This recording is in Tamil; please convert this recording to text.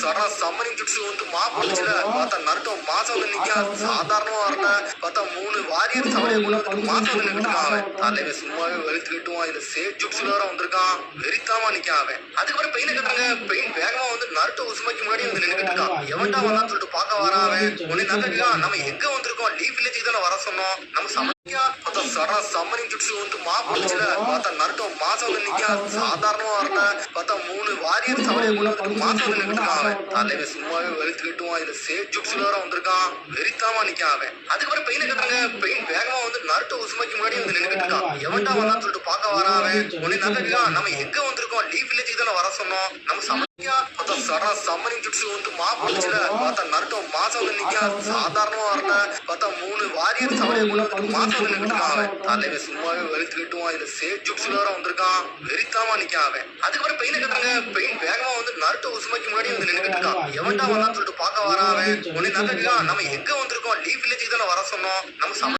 சடா சம்மரிங் ஜுட்ஸு வந்து மாப்பிடுச்சுல பார்த்தா நருட்டோ மாசம் வந்து நிக்கான். சாதாரணமா வரல பார்த்தா 3 வாரியர் சவடைய கொண்டு மாசம் வந்து நின்றுட்டான். அவன் தலைவன் சும்மாவே வெளுத்து கட்டுவான். இதுல சேட் ஜுட்ஸுல வேற வந்திருக்கான். வெறித்தாமா நிக்கான் அவன். அதுக்கப்புறம் பெயினை கட்டுறாங்க. பெயின் வேகமா வந்து நருட்டோ உசுமைக்கு முன்னாடி வந்து நின்றுட்டு இருக்கான். எவன்டா வந்தான்னு சொல்லிட்டு பார்க்க வரான் அவன். உடனே நல்லா நம்ம எங்க வந்திருக்கோம்? லீவ் வில்லேஜுக்கு தானே வர சொன்னோம். நம்ம சமைக்கா பார்த்தா சடா சம்மரிங் ஜுட்ஸு வந்து மாப்பிடுச்சுல பார்த்தா நருட்டோ மாசம் வந்து நிக்கான். சாதாரணமா வரல பார்த்தா 3 வாரியர் சவடைய கொண்டு மாசம் வந்து நின்றுட்டான். அவன் தலைவன் சும்மாவே வெளுத்து கட்டுவான். இதுல சேட் ஜுட்ஸுல வேற வந்திருக்கான். வெறித்தாமா நிக்கான் அவன். அதுக்கப்புறம் பெயினை கட்டுறாங்க. பெயின் வேகமா வந்து நருட்டோ உசுமைக்கு முன்னாடி வந்து நின்றுட்டு இருக்கான். எவன்டா வந்தான்னு சொல்லிட்டு பார்க்க வரான் அவன். உடனே நல்லா நம்ம எங்க வந்திருக்கோம்? லீவ் வில்லேஜுக்கு தானே வர சொன்னோம். நம்ம சமைக்கா பார்த்தா சடா சம்மரிங் ஜுட்ஸு வந்து மாப்பிடுச்சுல பார்த்தா நருட்டோ மாசம் வந்து நிக்கான். சாதாரணமா வரல பார்த்தா 3 வாரியர் சவடைய கொண்டு மாசம் வந்து நின்றுட்டான். அவன் தலைவன் சும்மாவே வெளுத்து கட்டுவான். இதுல சேட் ஜுட்ஸுல வேற வந்திருக்கான். வெறித்தாமா நிக்கான் அவன். அதுக்கப்புறம் பெயினை கட்டுறாங்க. பெயின் வேகமா வந்து நருட்டோ உசுமைக்கு முன்னாடி வந்து நின்றுட்டு இருக்கான். எவன்டா வந்தான்னு சொல்லிட்டு பார்க்க வரான் அவன். உடனே நல்லா நம்ம எங்க வந்திருக்கோம்? லீவ் வில்லேஜுக்கு தானே வர சொன்னோம். நம்ம